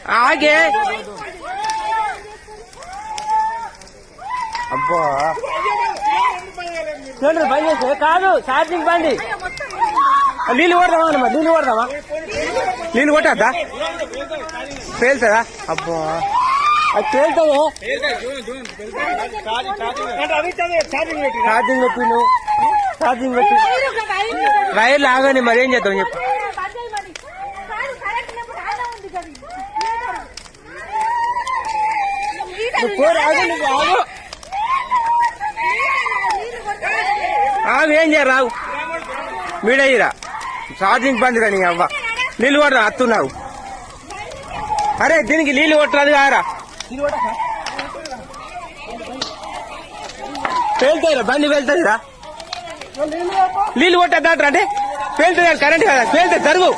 ఆగే అబ్బా చూడండి బంద్ చేస్తే కాదు ఛార్జింగ్ బండి నీళ్ళు కొడదామా అన్నమా నీళ్ళు కొడదామా నీళ్ళు కొట్టద్దా పేలుతుందా అబ్బా అది పేలుతుంది ఛార్జింగ్ పెట్టి నువ్వు ఛార్జింగ్ పెట్టి వైర్లు ఆగని మరి ఏం చేద్దాం చెప్పు ఆగు ఏం చేయరావు మీడయ్యిరా ఛార్జింగ్ బంద్ కానీ అవ్వ నీళ్ళు కొడదా అత్తున్నావు అరే దీనికి నీళ్ళు కొట్టరాదు కారా పేలుతాయిరా బండి వెళ్తుందిరా నీళ్ళు కొట్టద్దా అంటే పేలుతుంది కరెంట్ కదా పేలుతుంది జరుగు